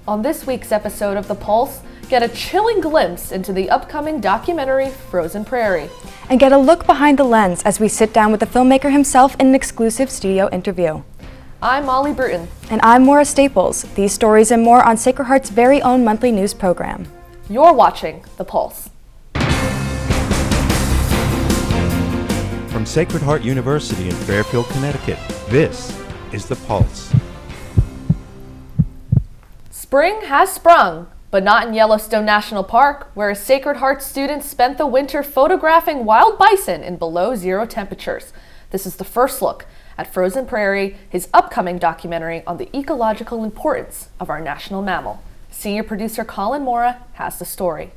On this week's episode of The Pulse, get a chilling glimpse into the upcoming documentary Frozen Prairie. And get a look behind the lens as we sit down with the filmmaker himself in an exclusive studio interview. I'm Molly Bruton. And I'm Maura Staples. These stories and more on Sacred Heart's very own monthly news program. You're watching The Pulse. From Sacred Heart University in Fairfield, Connecticut, this is The Pulse. Spring has sprung, but not in Yellowstone National Park, where Sacred Heart students spent the winter photographing wild bison in below zero temperatures. This is the first look at Frozen Prairie, his upcoming documentary on the ecological importance of our national mammal. Senior producer Colin Mora has the story.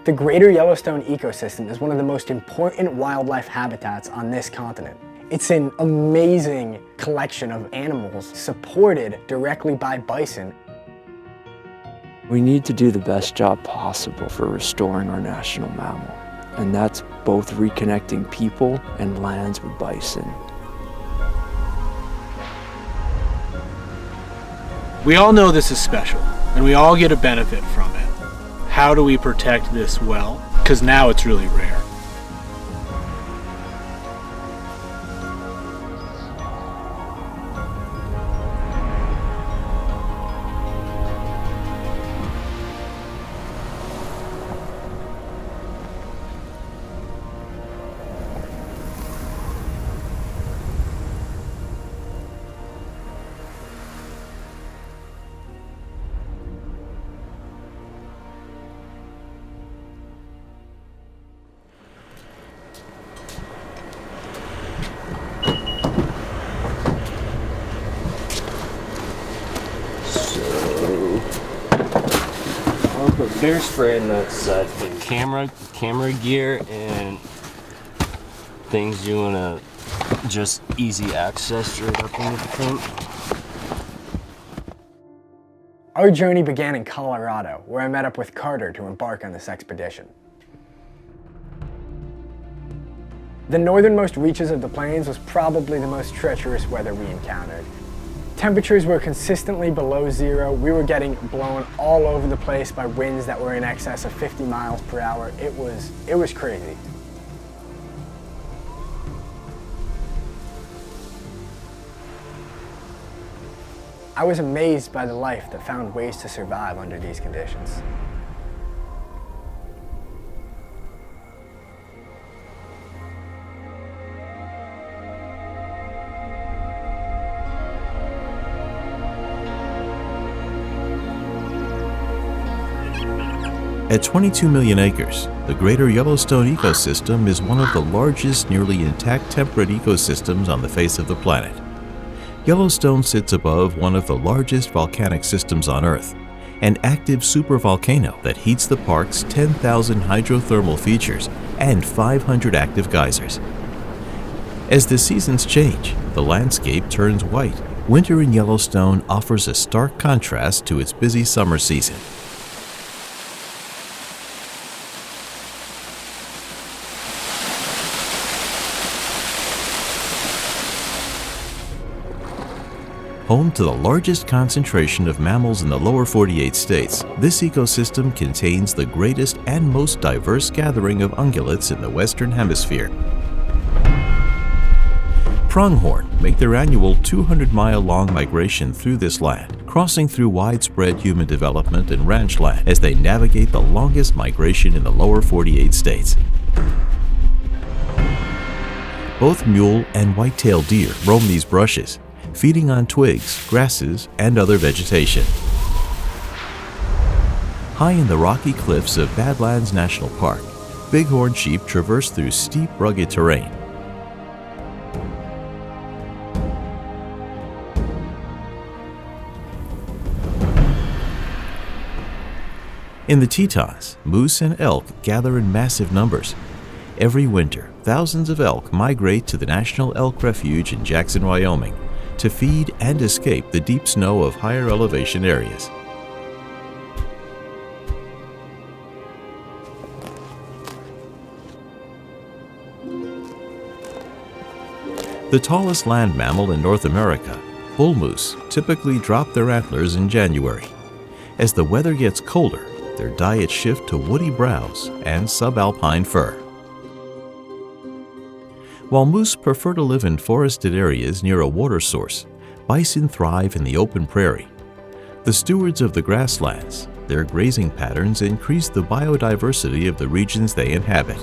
The greater Yellowstone ecosystem is one of the most important wildlife habitats on this continent. It's an amazing collection of animals supported directly by bison. We need to do the best job possible for restoring our national mammal, and that's both reconnecting people and lands with bison. We all know this is special, and we all get a benefit from it. How do we protect this well? Because now it's really rare. Bear spray and that's camera gear and things you want to just easy access straight up into the tent. Our journey began in Colorado, where I met up with Carter to embark on this expedition. The northernmost reaches of the plains was probably the most treacherous weather we encountered. Temperatures were consistently below zero. We were getting blown all over the place by winds that were in excess of 50 miles per hour. It was crazy. I was amazed by the life that found ways to survive under these conditions. At 22 million acres, the greater Yellowstone ecosystem is one of the largest nearly intact temperate ecosystems on the face of the planet. Yellowstone sits above one of the largest volcanic systems on Earth, an active supervolcano that heats the park's 10,000 hydrothermal features and 500 active geysers. As the seasons change, the landscape turns white. Winter in Yellowstone offers a stark contrast to its busy summer season. Home to the largest concentration of mammals in the lower 48 states, this ecosystem contains the greatest and most diverse gathering of ungulates in the Western Hemisphere. Pronghorn make their annual 200-mile-long migration through this land, crossing through widespread human development and ranch land as they navigate the longest migration in the lower 48 states. Both mule and white-tailed deer roam these brushes, feeding on twigs, grasses, and other vegetation. High in the rocky cliffs of Badlands National Park, bighorn sheep traverse through steep, rugged terrain. In the Tetons, moose and elk gather in massive numbers. Every winter, thousands of elk migrate to the National Elk Refuge in Jackson, Wyoming, to feed and escape the deep snow of higher elevation areas. The tallest land mammal in North America, bull moose, typically drop their antlers in January. As the weather gets colder, their diets shift to woody browse and subalpine fur. While moose prefer to live in forested areas near a water source, bison thrive in the open prairie. The stewards of the grasslands, their grazing patterns increase the biodiversity of the regions they inhabit.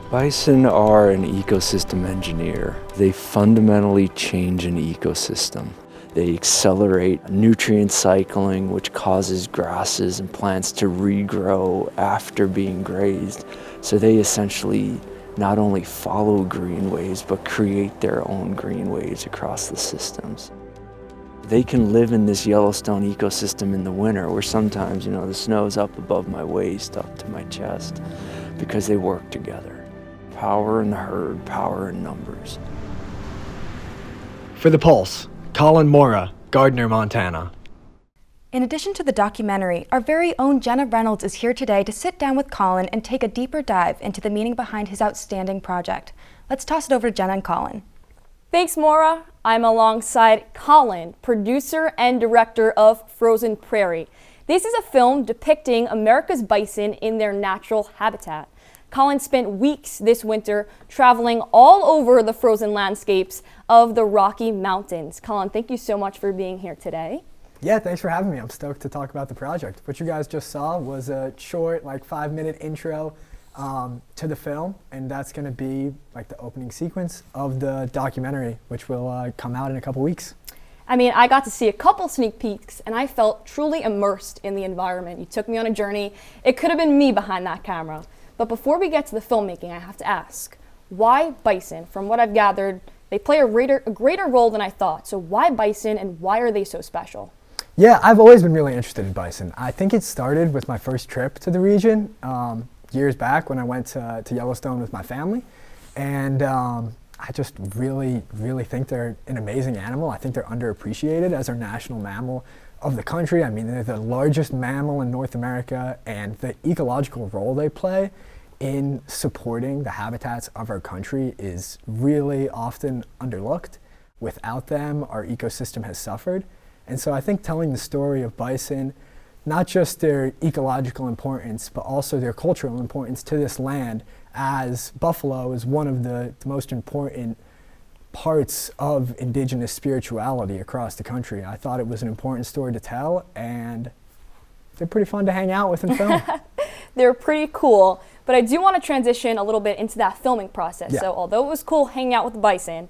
Bison are an ecosystem engineer. They fundamentally change an ecosystem. They accelerate nutrient cycling, which causes grasses and plants to regrow after being grazed. So they essentially not only follow greenways, but create their own greenways across the systems. They can live in this Yellowstone ecosystem in the winter, where sometimes, the snow's up above my waist, up to my chest, because they work together. Power in the herd, power in numbers. For The Pulse, Colin Mora, Gardner, Montana. In addition to the documentary, our very own Jenna Reynolds is here today to sit down with Colin and take a deeper dive into the meaning behind his outstanding project. Let's toss it over to Jenna and Colin. Thanks, Maura. I'm alongside Colin, producer and director of Frozen Prairie. This is a film depicting America's bison in their natural habitat. Colin spent weeks this winter traveling all over the frozen landscapes of the Rocky Mountains. Colin, thank you so much for being here today. Yeah, thanks for having me. I'm stoked to talk about the project. What you guys just saw was a short, 5-minute intro to the film, and that's going to be the opening sequence of the documentary, which will come out in a couple weeks. I got to see a couple sneak peeks, and I felt truly immersed in the environment. You took me on a journey. It could have been me behind that camera. But before we get to the filmmaking, I have to ask, why bison? From what I've gathered, they play a greater role than I thought. So why bison, and why are they so special? Yeah, I've always been really interested in bison. I think it started with my first trip to the region years back when I went to Yellowstone with my family. And I just really, really think they're an amazing animal. I think they're underappreciated as our national mammal of the country. They're the largest mammal in North America, and the ecological role they play in supporting the habitats of our country is really often underlooked. Without them, our ecosystem has suffered. And so I think telling the story of bison, not just their ecological importance, but also their cultural importance to this land, as buffalo is one of the most important parts of indigenous spirituality across the country. I thought it was an important story to tell, and they're pretty fun to hang out with and film. They're pretty cool, but I do want to transition a little bit into that filming process. Yeah. So although it was cool hanging out with the bison,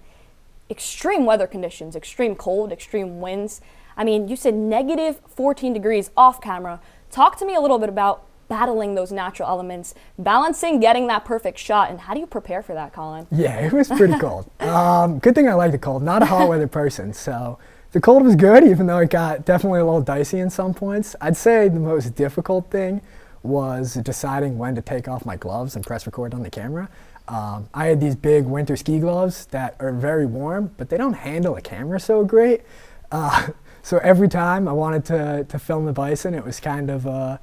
extreme weather conditions, extreme cold, extreme winds. You said negative 14 degrees off camera. Talk to me a little bit about battling those natural elements, balancing, getting that perfect shot, and how do you prepare for that, Colin? Yeah, it was pretty cold. Good thing I like the cold, not a hot weather person, so the cold was good, even though it got definitely a little dicey in some points. I'd say the most difficult thing was deciding when to take off my gloves and press record on the camera. I had these big winter ski gloves that are very warm, but they don't handle a camera so great. So every time I wanted to film the bison, it was kind of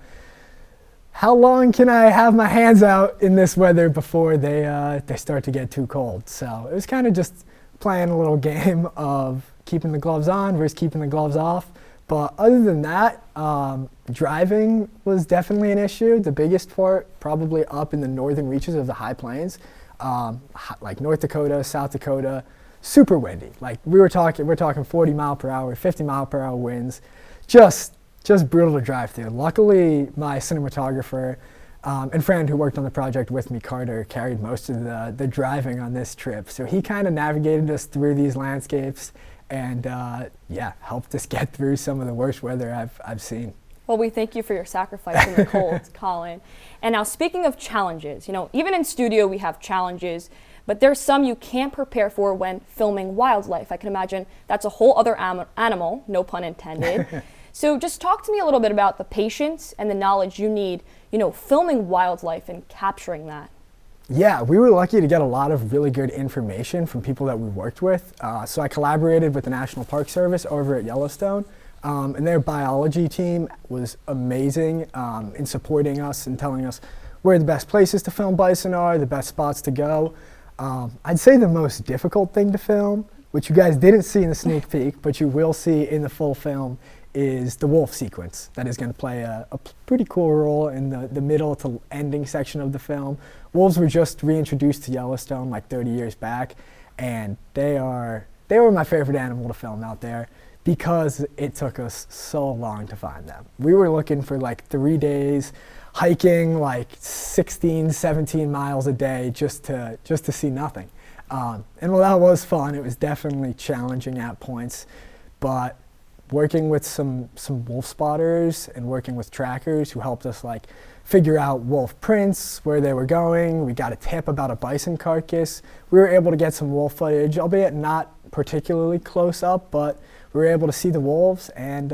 how long can I have my hands out in this weather before they start to get too cold? So it was kind of just playing a little game of keeping the gloves on versus keeping the gloves off. But other than that, driving was definitely an issue. The biggest part probably up in the northern reaches of the high plains, like North Dakota, South Dakota, super windy. We're talking 40 mile per hour, 50 mile per hour winds, just brutal to drive through. Luckily, my cinematographer and friend who worked on the project with me, Carter, carried most of the driving on this trip. So he kind of navigated us through these landscapes and helped us get through some of the worst weather I've seen. Well, we thank you for your sacrifice in the cold, Colin. And now, speaking of challenges, even in studio we have challenges, but there's some you can't prepare for when filming wildlife. I can imagine that's a whole other animal, no pun intended. So just talk to me a little bit about the patience and the knowledge you need filming wildlife and capturing that? Yeah, we were lucky to get a lot of really good information from people that we worked with. So I collaborated with the National Park Service over at Yellowstone, and their biology team was amazing in supporting us and telling us where the best places to film bison are, the best spots to go. I'd say the most difficult thing to film, which you guys didn't see in the sneak peek, but you will see in the full film, is the wolf sequence. That is going to play a pretty cool role in the middle to ending section of the film. Wolves were just reintroduced to Yellowstone like 30 years back, and they were my favorite animal to film out there because it took us so long to find them. We were looking for like 3 days, hiking like 16, 17 miles a day just to see nothing. And while that was fun, it was definitely challenging at points, but working with some wolf spotters and working with trackers who helped us like figure out wolf prints, where they were going. We got a tip about a bison carcass. We were able to get some wolf footage, albeit not particularly close up, but we were able to see the wolves and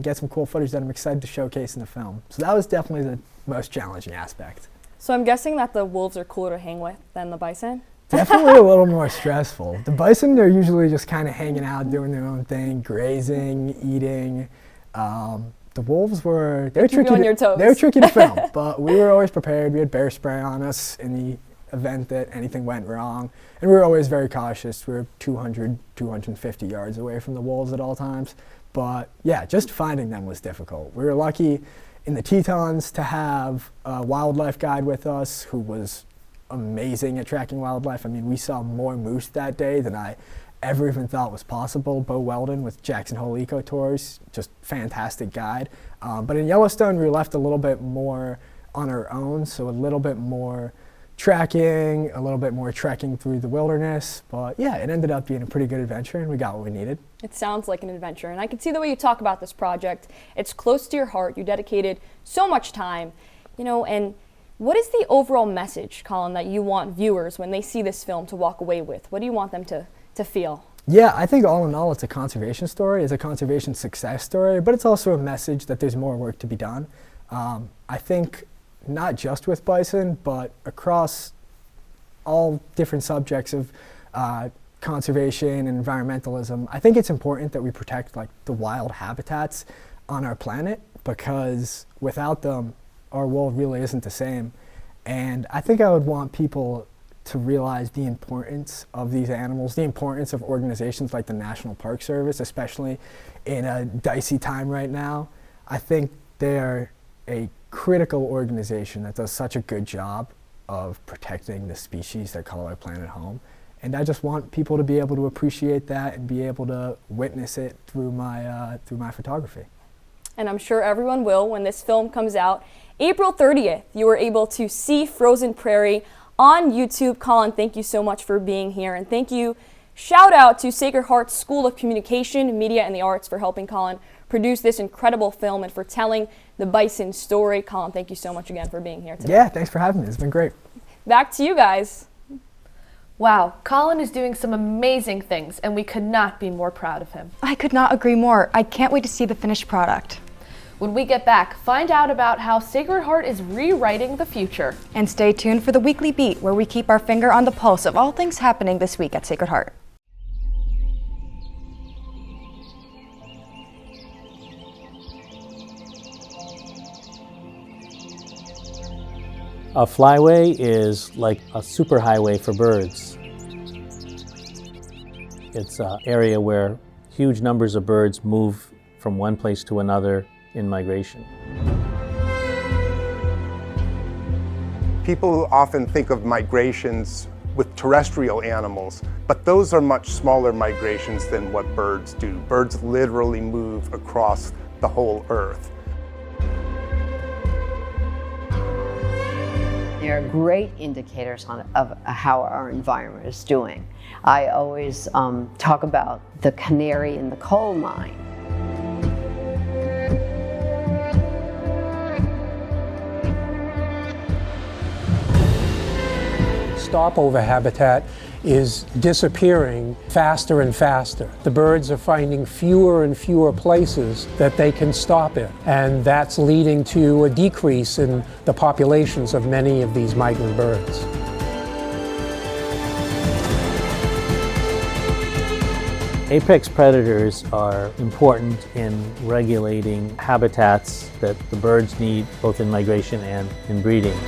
get some cool footage that I'm excited to showcase in the film. So that was definitely the most challenging aspect. So I'm guessing that the wolves are cooler to hang with than the bison? Definitely a little more stressful. The bison are usually just kind of hanging out, doing their own thing, grazing, eating. The wolves they were tricky to film, but we were always prepared. We had bear spray on us in the event that anything went wrong, and we were always very cautious. We were 200, 250 yards away from the wolves at all times. But yeah, just finding them was difficult. We were lucky in the Tetons to have a wildlife guide with us who was amazing at tracking wildlife. I mean, we saw more moose that day than I ever even thought was possible. Bo Weldon with Jackson Hole Eco Tours, just fantastic guide. But in Yellowstone, we were left a little bit more on our own, so a little bit more tracking, a little bit more trekking through the wilderness. But yeah, it ended up being a pretty good adventure, and we got what we needed. It sounds like an adventure, and I can see the way you talk about this project. It's close to your heart. You dedicated so much time, and what is the overall message, Colin, that you want viewers when they see this film to walk away with? What do you want them to feel? Yeah, I think all in all, it's a conservation story. It's a conservation success story, but it's also a message that there's more work to be done. I think not just with bison, but across all different subjects of conservation and environmentalism, I think it's important that we protect like the wild habitats on our planet, because without them, our world really isn't the same. And I think I would want people to realize the importance of these animals, the importance of organizations like the National Park Service, especially in a dicey time right now. I think they're a critical organization that does such a good job of protecting the species that call our planet home. And I just want people to be able to appreciate that and be able to witness it through my photography. And I'm sure everyone will when this film comes out. April 30th, you were able to see Frozen Prairie on YouTube. Colin, thank you so much for being here. And thank you, shout out to Sacred Heart School of Communication, Media, and the Arts for helping Colin produce this incredible film and for telling the bison story. Colin, thank you so much again for being here today. Yeah, thanks for having me. It's been great. Back to you guys. Wow, Colin is doing some amazing things, and we could not be more proud of him. I could not agree more. I can't wait to see the finished product. When we get back, find out about how Sacred Heart is rewriting the future. And stay tuned for the Weekly Beat, where we keep our finger on the pulse of all things happening this week at Sacred Heart. A flyway is like a superhighway for birds. It's an area where huge numbers of birds move from one place to another in migration. People often think of migrations with terrestrial animals, but those are much smaller migrations than what birds do. Birds literally move across the whole earth. They're great indicators of how our environment is doing. I always talk about the canary in the coal mine. stopover habitat is disappearing faster and faster. The birds are finding fewer and fewer places that they can stop in, and that's leading to a decrease in the populations of many of these migrant birds. Apex predators are important in regulating habitats that the birds need, both in migration and in breeding.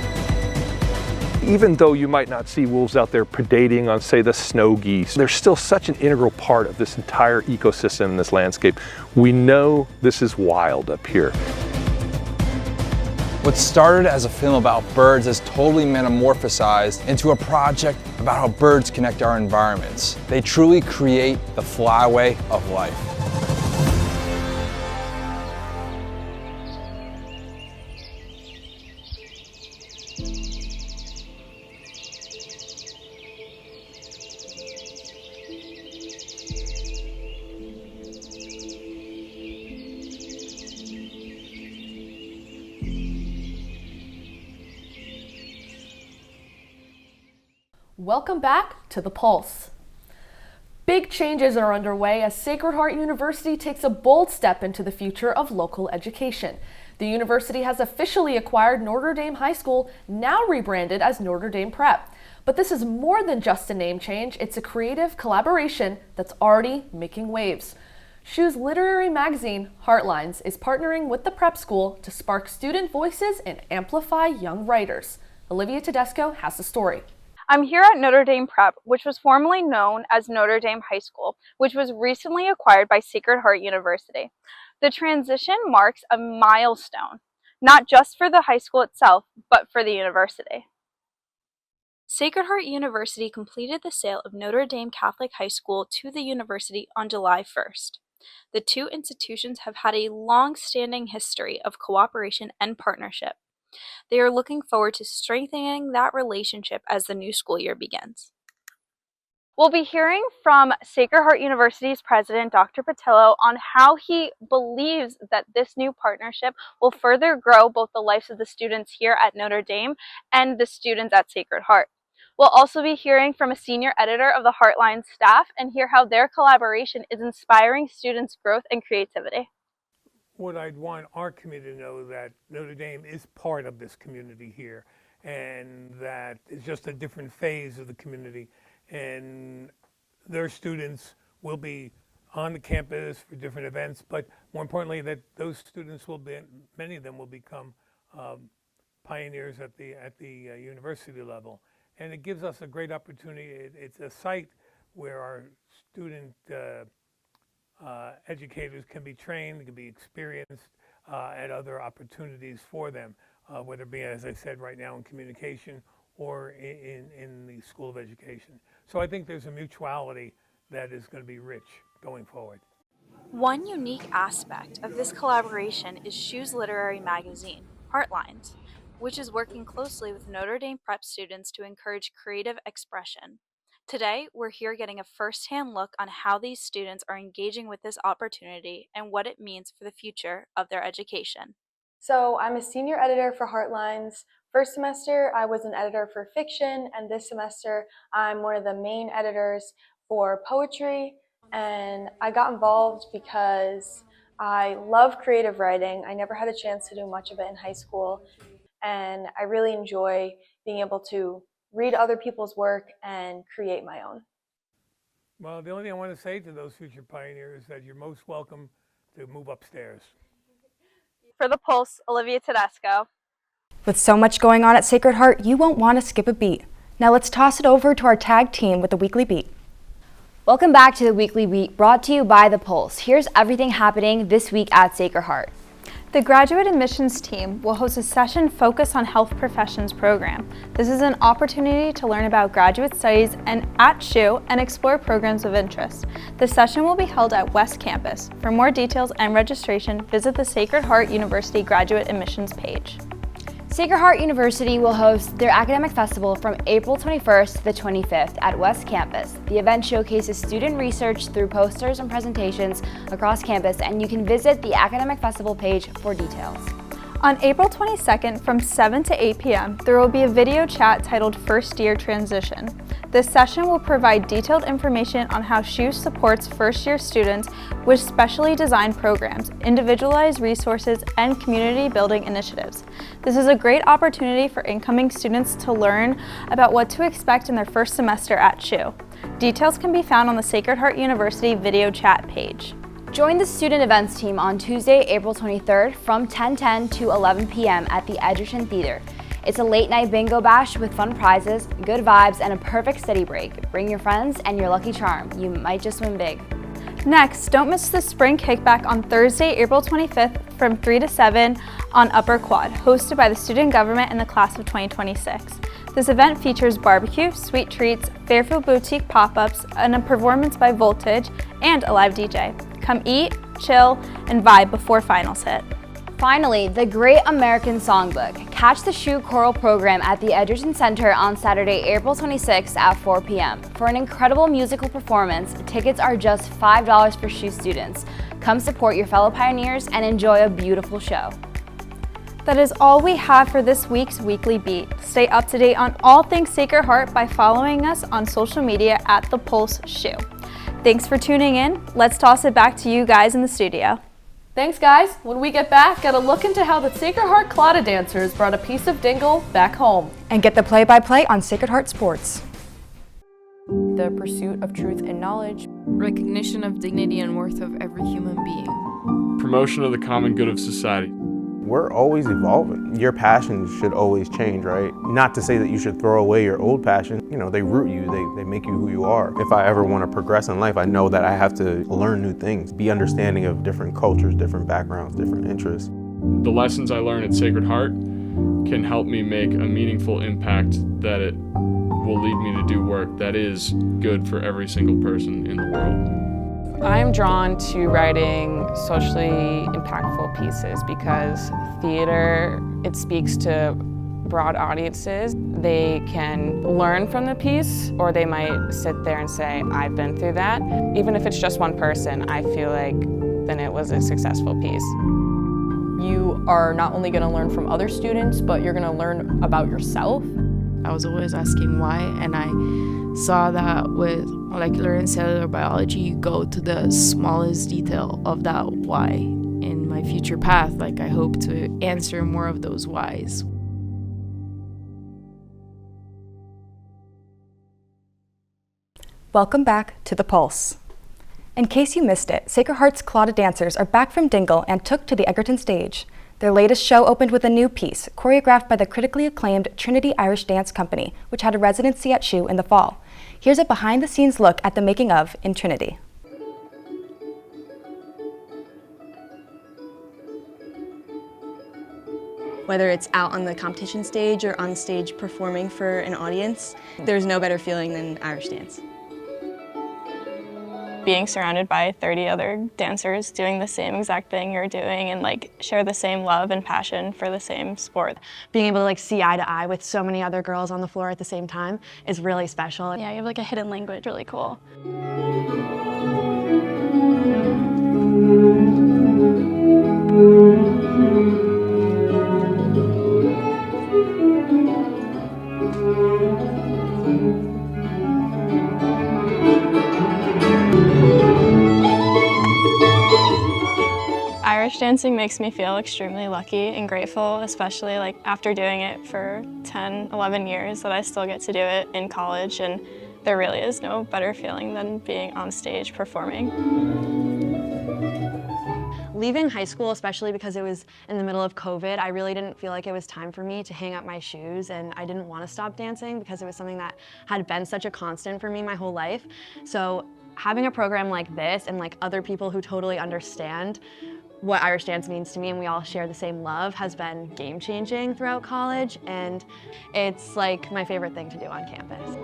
Even though you might not see wolves out there predating on, say, the snow geese, they're still such an integral part of this entire ecosystem in this landscape. We know this is wild up here. What started as a film about birds is totally metamorphosized into a project about how birds connect our environments. They truly create the flyway of life. Welcome back to The Pulse. Big changes are underway as Sacred Heart University takes a bold step into the future of local education. The university has officially acquired Notre Dame High School, now rebranded as Notre Dame Prep. But this is more than just a name change, it's a creative collaboration that's already making waves. SHU's literary magazine, Heartlines, is partnering with the prep school to spark student voices and amplify young writers. Olivia Tedesco has the story. I'm here at Notre Dame Prep, which was formerly known as Notre Dame High School, which was recently acquired by Sacred Heart University. The transition marks a milestone, not just for the high school itself, but for the university. Sacred Heart University completed the sale of Notre Dame Catholic High School to the university on July 1st. The two institutions have had a long-standing history of cooperation and partnership. They are looking forward to strengthening that relationship as the new school year begins. We'll be hearing from Sacred Heart University's president, Dr. Patillo, on how he believes that this new partnership will further grow both the lives of the students here at Notre Dame and the students at Sacred Heart. We'll also be hearing from a senior editor of the Heartlines staff and hear how their collaboration is inspiring students' growth and creativity. What I'd want our community to know that Notre Dame is part of this community here, and that it's just a different phase of the community, and their students will be on the campus for different events, but more importantly that those students will be, many of them will become pioneers at the university level. And it gives us a great opportunity. It's a site where our student educators can be trained, can be experienced at other opportunities for them, whether it be, as I said, right now in communication or in the School of Education. So I think there's a mutuality that is going to be rich going forward. One unique aspect of this collaboration is SHU's literary magazine, Heartlines, which is working closely with Notre Dame Prep students to encourage creative expression. Today, we're here getting a first-hand look on how these students are engaging with this opportunity and what it means for the future of their education. So I'm a senior editor for Heartlines. First semester, I was an editor for fiction, and this semester, I'm one of the main editors for poetry. And I got involved because I love creative writing. I never had a chance to do much of it in high school, and I really enjoy being able to read other people's work and create my own. Well, the only thing I want to say to those future pioneers is that you're most welcome to move upstairs. For The Pulse, Olivia Tedesco. With so much going on at Sacred Heart, you won't want to skip a beat. Now let's toss it over to our tag team with the Weekly Beat. Welcome back to the Weekly Beat, brought to you by The Pulse. Here's everything happening this week at Sacred Heart. The graduate admissions team will host a session focused on health professions program. This is an opportunity to learn about graduate studies and at SHU and explore programs of interest. The session will be held at West Campus. For more details and registration, visit the Sacred Heart University graduate admissions page. Sacred Heart University will host their academic festival from April 21st to the 25th at West Campus. The event showcases student research through posters and presentations across campus, and you can visit the academic festival page for details. On April 22nd from 7 to 8 p.m., there will be a video chat titled First Year Transition. This session will provide detailed information on how SHU supports first-year students with specially designed programs, individualized resources, and community-building initiatives. This is a great opportunity for incoming students to learn about what to expect in their first semester at SHU. Details can be found on the Sacred Heart University video chat page. Join the student events team on Tuesday, April 23rd from 10:10 to 11 p.m. at the Edgerton Theater. It's a late night bingo bash with fun prizes, good vibes, and a perfect study break. Bring your friends and your lucky charm. You might just win big. Next, don't miss the spring kickback on Thursday, April 25th from 3 to 7 on Upper Quad, hosted by the student government and the class of 2026. This event features barbecue, sweet treats, Fairfield Boutique pop-ups, and a performance by Voltage, and a live DJ. Come eat, chill, and vibe before finals hit. Finally, the Great American Songbook. Catch the SHU choral program at the Edgerton Center on Saturday, April 26th at 4 p.m. For an incredible musical performance, tickets are just $5 for SHU students. Come support your fellow pioneers and enjoy a beautiful show. That is all we have for this week's Weekly Beat. Stay up to date on all things Sacred Heart by following us on social media at The Pulse SHU. Thanks for tuning in. Let's toss it back to you guys in the studio. Thanks, guys. When we get back, get a look into how the Sacred Heart Clawda dancers brought a piece of dingle back home. And get the play-by-play on Sacred Heart Sports. The pursuit of truth and knowledge. Recognition of dignity and worth of every human being. Promotion of the common good of society. We're always evolving. Your passions should always change, right? Not to say that you should throw away your old passion. You know, they root you, they make you who you are. If I ever want to progress in life, I know that I have to learn new things, be understanding of different cultures, different backgrounds, different interests. The lessons I learn at Sacred Heart can help me make a meaningful impact that it will lead me to do work that is good for every single person in the world. I'm drawn to writing socially impactful pieces because theater, it speaks to broad audiences. They can learn from the piece, or they might sit there and say, I've been through that. Even if it's just one person, I feel like then it was a successful piece. You are not only going to learn from other students, but you're going to learn about yourself. I was always asking why, and I saw that with molecular and cellular biology, you go to the smallest detail of that why. In my future path, like, I hope to answer more of those whys. Welcome back to The Pulse. In case you missed it, Sacred Heart's Clawda dancers are back from Dingle and took to the Edgerton stage. Their latest show opened with a new piece, choreographed by the critically acclaimed Trinity Irish Dance Company, which had a residency at SHU in the fall. Here's a behind-the-scenes look at the making of in Trinity. Whether it's out on the competition stage or on stage performing for an audience, there's no better feeling than Irish dance. Being surrounded by 30 other dancers doing the same exact thing you're doing and share the same love and passion for the same sport. Being able to see eye to eye with so many other girls on the floor at the same time is really special. Yeah, you have a hidden language, really cool. Irish dancing makes me feel extremely lucky and grateful, especially after doing it for 10, 11 years, that I still get to do it in college, and there really is no better feeling than being on stage performing. Leaving high school, especially because it was in the middle of COVID, I really didn't feel like it was time for me to hang up my shoes, and I didn't want to stop dancing because it was something that had been such a constant for me my whole life. So having a program like this and other people who totally understand what Irish dance means to me and we all share the same love has been game-changing throughout college, and it's my favorite thing to do on campus.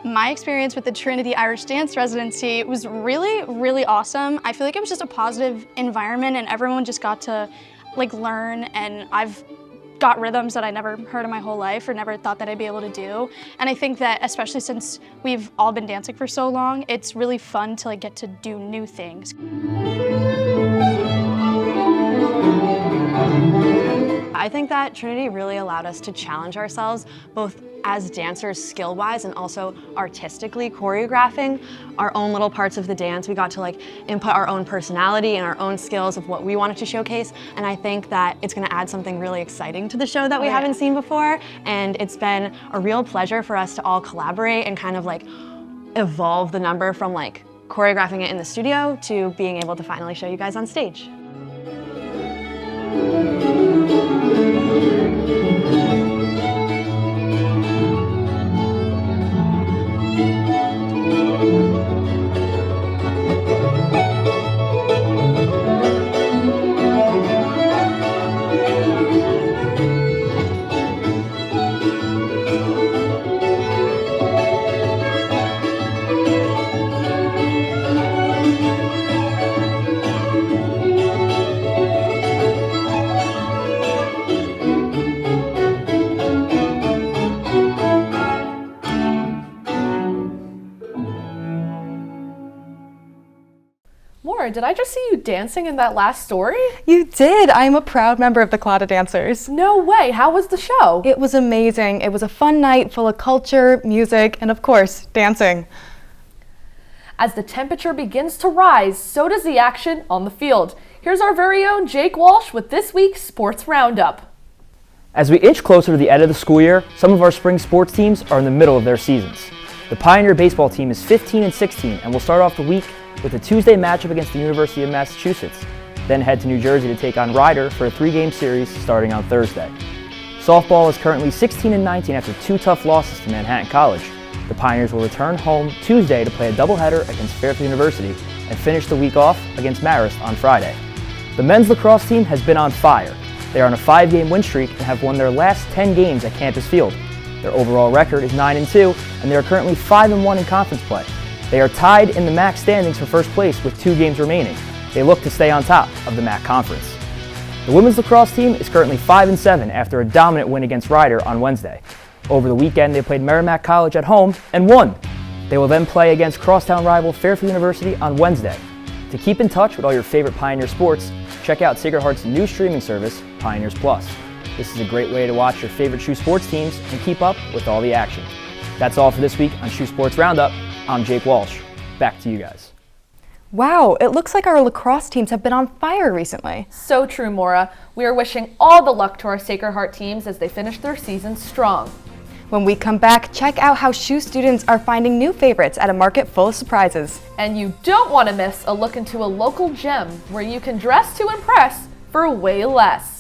My experience with the Trinity Irish Dance residency was really awesome. I feel like it was just a positive environment and everyone just got to learn, and I've got rhythms that I never heard in my whole life or never thought that I'd be able to do. And I think that especially since we've all been dancing for so long, it's really fun to get to do new things. I think that Trinity really allowed us to challenge ourselves, both as dancers skill-wise and also artistically choreographing our own little parts of the dance. We got to input our own personality and our own skills of what we wanted to showcase, and I think that it's going to add something really exciting to the show that we haven't seen before, and it's been a real pleasure for us to all collaborate and kind of evolve the number from choreographing it in the studio to being able to finally show you guys on stage. Did I just see you dancing in that last story? You did. I am a proud member of the Claudia Dancers. No way. How was the show? It was amazing. It was a fun night full of culture, music, and of course, dancing. As the temperature begins to rise, so does the action on the field. Here's our very own Jake Walsh with this week's Sports Roundup. As we inch closer to the end of the school year, some of our spring sports teams are in the middle of their seasons. The Pioneer baseball team is 15-16 and will start off the week with a Tuesday matchup against the University of Massachusetts, then head to New Jersey to take on Rider for a 3-game series starting on Thursday. Softball is currently 16-19 after 2 tough losses to Manhattan College. The Pioneers will return home Tuesday to play a doubleheader against Fairfield University and finish the week off against Marist on Friday. The men's lacrosse team has been on fire. They are on a 5-game win streak and have won their last 10 games at Campus Field. Their overall record is 9-2, and they are currently 5-1 in conference play. They are tied in the MAC standings for first place with 2 games remaining. They look to stay on top of the MAC conference. The women's lacrosse team is currently 5-7 after a dominant win against Rider on Wednesday. Over the weekend, they played Merrimack College at home and won. They will then play against crosstown rival Fairfield University on Wednesday. To keep in touch with all your favorite Pioneer sports, check out Sacred Heart's new streaming service, Pioneers Plus. This is a great way to watch your favorite SHU sports teams and keep up with all the action. That's all for this week on SHU Sports Roundup. I'm Jake Walsh. Back to you guys. Wow, it looks like our lacrosse teams have been on fire recently. So true, Maura. We are wishing all the luck to our Sacred Heart teams as they finish their season strong. When we come back, check out how SHU students are finding new favorites at a market full of surprises. And you don't want to miss a look into a local gem where you can dress to impress for way less.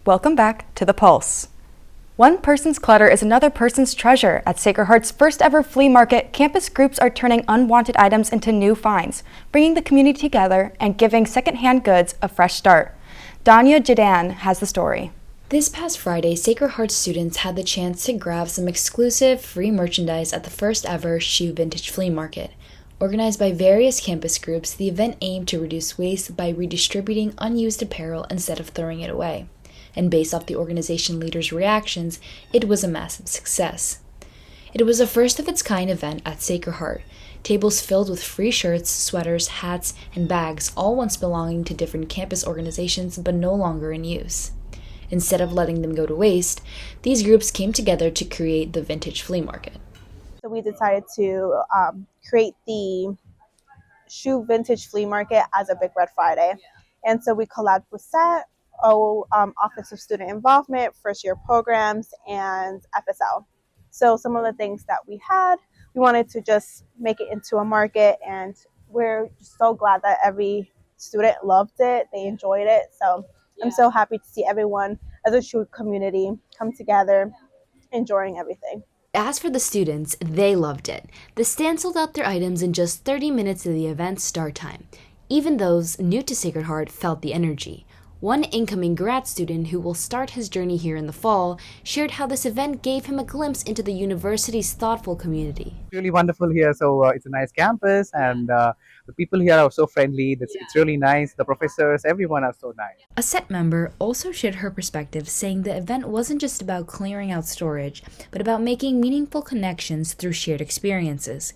Welcome back to The Pulse. One person's clutter is another person's treasure. At Sacred Heart's first ever flea market, campus groups are turning unwanted items into new finds, bringing the community together and giving secondhand goods a fresh start. Danya Jadan has the story. This past Friday, Sacred Heart students had the chance to grab some exclusive free merchandise at the first ever SHU Vintage Flea Market. Organized by various campus groups, the event aimed to reduce waste by redistributing unused apparel instead of throwing it away. And based off the organization leaders' reactions, it was a massive success. It was a first-of-its-kind event at Sacred Heart, tables filled with free shirts, sweaters, hats, and bags, all once belonging to different campus organizations but no longer in use. Instead of letting them go to waste, these groups came together to create the Vintage Flea Market. So we decided to create the SHU Vintage Flea Market as a Big Red Friday. And so we collabed with Office of Student Involvement, First Year Programs, and FSL. So some of the things that we had, we wanted to just make it into a market, and we're just so glad that every student loved it, they enjoyed it. So I'm so happy to see everyone as a SHU community come together, enjoying everything. As for the students, they loved it. The stand sold out their items in just 30 minutes of the event's start time. Even those new to Sacred Heart felt the energy. One incoming grad student who will start his journey here in the fall shared how this event gave him a glimpse into the university's thoughtful community. Really wonderful here. So it's a nice campus, and the people here are so friendly. It's really nice. The professors, everyone are so nice. A set member also shared her perspective, saying the event wasn't just about clearing out storage, but about making meaningful connections through shared experiences.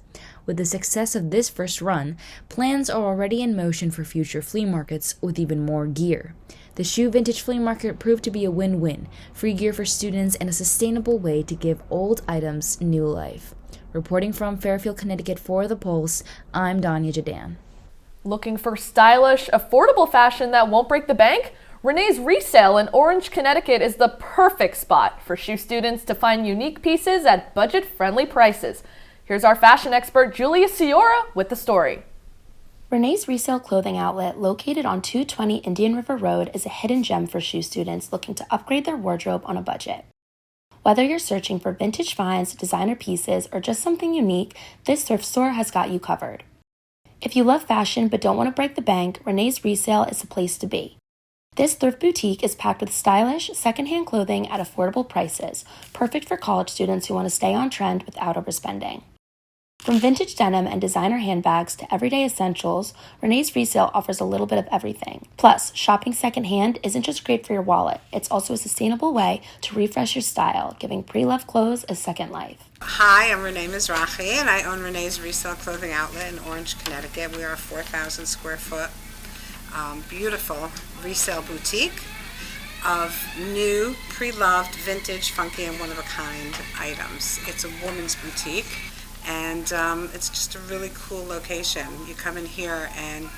With the success of this first run, plans are already in motion for future flea markets with even more gear. The SHU Vintage Flea Market proved to be a win-win, free gear for students and a sustainable way to give old items new life. Reporting from Fairfield, Connecticut for The Pulse, I'm Danya Jadan. Looking for stylish, affordable fashion that won't break the bank? Renee's Resale in Orange, Connecticut is the perfect spot for SHU students to find unique pieces at budget-friendly prices. Here's our fashion expert, Julia Ciora, with the story. Renee's Resale clothing outlet, located on 220 Indian River Road, is a hidden gem for SHU students looking to upgrade their wardrobe on a budget. Whether you're searching for vintage finds, designer pieces, or just something unique, this thrift store has got you covered. If you love fashion but don't want to break the bank, Renee's Resale is the place to be. This thrift boutique is packed with stylish, secondhand clothing at affordable prices, perfect for college students who want to stay on trend without overspending. From vintage denim and designer handbags to everyday essentials, Renee's Resale offers a little bit of everything. Plus, shopping secondhand isn't just great for your wallet, it's also a sustainable way to refresh your style, giving pre-loved clothes a second life. Hi, I'm Renee Mizrahi, and I own Renee's Resale Clothing Outlet in Orange, Connecticut. We are a 4,000 square foot, beautiful resale boutique of new, pre-loved, vintage, funky, and one-of-a-kind items. It's a woman's boutique. And it's just a really cool location. You come in here and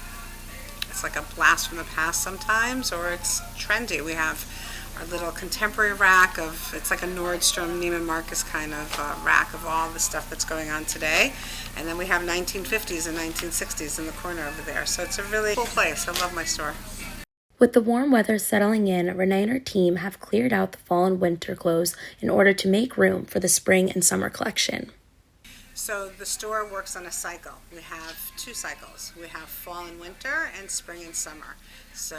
it's like a blast from the past sometimes, or it's trendy. We have our little contemporary rack of, it's like a Nordstrom, Neiman Marcus kind of rack of all the stuff that's going on today. And then we have 1950s and 1960s in the corner over there. So it's a really cool place. I love my store. With the warm weather settling in, Renee and her team have cleared out the fall and winter clothes in order to make room for the spring and summer collection. So the store works on a cycle. We have 2 cycles. We have fall and winter and spring and summer. So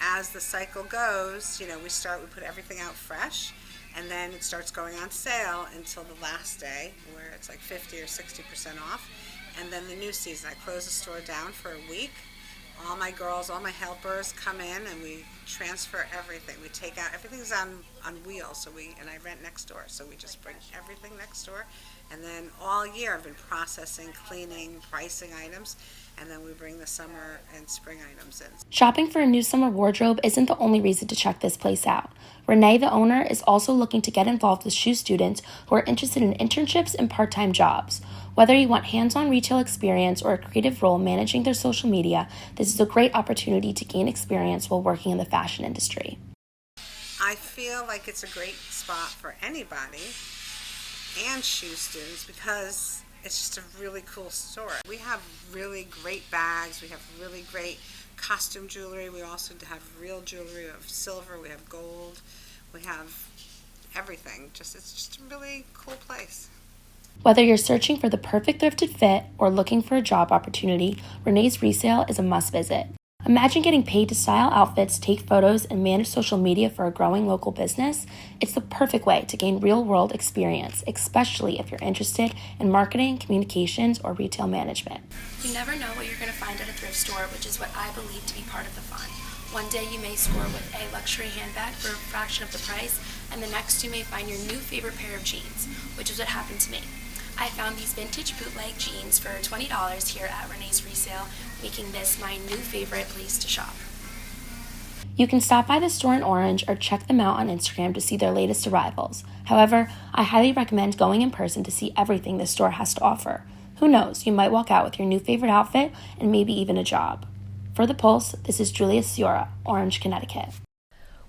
as the cycle goes, we put everything out fresh, and then it starts going on sale until the last day where it's like 50 or 60% off. And then the new season, I close the store down for a week. All my girls, all my helpers come in and we transfer everything. We take out, everything's on wheels, and I rent next door, so we just bring everything next door. And then all year I've been processing, cleaning, pricing items, and then we bring the summer and spring items in. Shopping for a new summer wardrobe isn't the only reason to check this place out. Renee, the owner, is also looking to get involved with SHU students who are interested in internships and part-time jobs. Whether you want hands-on retail experience or a creative role managing their social media, this is a great opportunity to gain experience while working in the fashion industry. I feel like it's a great spot for anybody and SHU students because it's just a really cool store. We have really great bags, we have really great costume jewelry, we also have real jewelry, we have silver, we have gold, we have everything. It's just a really cool place. Whether you're searching for the perfect thrifted fit or looking for a job opportunity, Renee's Resale is a must visit. Imagine getting paid to style outfits, take photos, and manage social media for a growing local business. It's the perfect way to gain real-world experience, especially if you're interested in marketing, communications, or retail management. You never know what you're going to find at a thrift store, which is what I believe to be part of the fun. One day you may score with a luxury handbag for a fraction of the price, and the next you may find your new favorite pair of jeans, which is what happened to me. I found these vintage bootleg jeans for $20 here at Renee's Resale, making this my new favorite place to shop. You can stop by the store in Orange or check them out on Instagram to see their latest arrivals. However, I highly recommend going in person to see everything the store has to offer. Who knows, you might walk out with your new favorite outfit and maybe even a job. For The Pulse, this is Julia Ciora, Orange, Connecticut.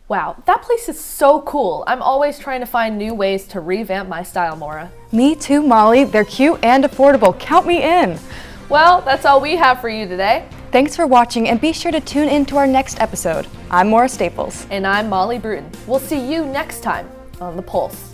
Wow, that place is so cool. I'm always trying to find new ways to revamp my style, Maura. Me too, Molly. They're cute and affordable. Count me in. Well, that's all we have for you today. Thanks for watching, and be sure to tune in to our next episode. I'm Maura Staples. And I'm Molly Bruton. We'll see you next time on The Pulse.